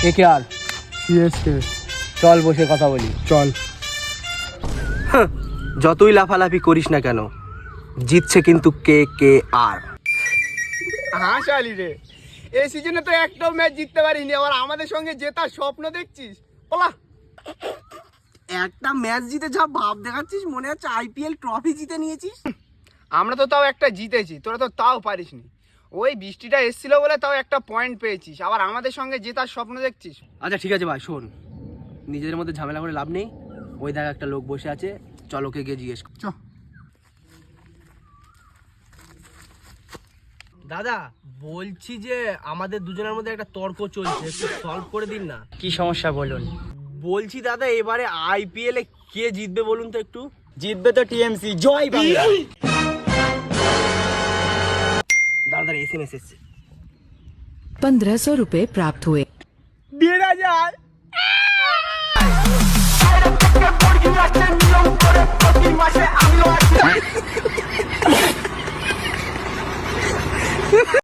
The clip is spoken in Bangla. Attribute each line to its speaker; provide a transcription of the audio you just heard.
Speaker 1: KKR
Speaker 2: CSK.
Speaker 1: চল বসে কথা বলি।
Speaker 2: চল।
Speaker 1: যতই লাফালাফি করিস না কেন, জিতছে কিন্তু KKR।
Speaker 2: হ্যাঁ শালি রে, এই সিজনে তো একটাও ম্যাচ জিততে পারিনি, আবার আমাদের সঙ্গে জেতার স্বপ্ন দেখছিস? বলা
Speaker 1: একটা ম্যাচ জিতে যা ভাব দেখাচ্ছিস, মনে হচ্ছে IPL ট্রফি জিতে নিয়েছিস।
Speaker 2: আমরা তো তাও একটা জিতেছি, তোরা তো তাও পারিসনি। ওই বৃষ্টিটা এসেছিল বলে তাও একটা পয়েন্ট পেয়েছিস, আবার আমাদের সঙ্গে জেতার স্বপ্ন দেখছিস।
Speaker 1: আচ্ছা ঠিক আছে ভাই, শোন, নিজেদের মধ্যে ঝামেলা করে লাভ নেই। ওই দেখ একটা লোক বসে আছে, চল ওকে গিয়ে জিজ্ঞেস কর।
Speaker 2: চ।
Speaker 1: দাদা বলছি যে আমাদের দুজনের মধ্যে একটা তর্ক চলছে, একটু সলভ করে দিন না।
Speaker 3: কি সমস্যা বলুন?
Speaker 1: বলছি দাদা, এবারে IPL এ কে জিতবে বলুন তো একটু।
Speaker 3: জিতবে তো টিএমসি। জয় বাংলা।
Speaker 1: দাদা SMS এসছে।
Speaker 4: 1500 रुपए प्राप्त हुए।
Speaker 2: 1,500।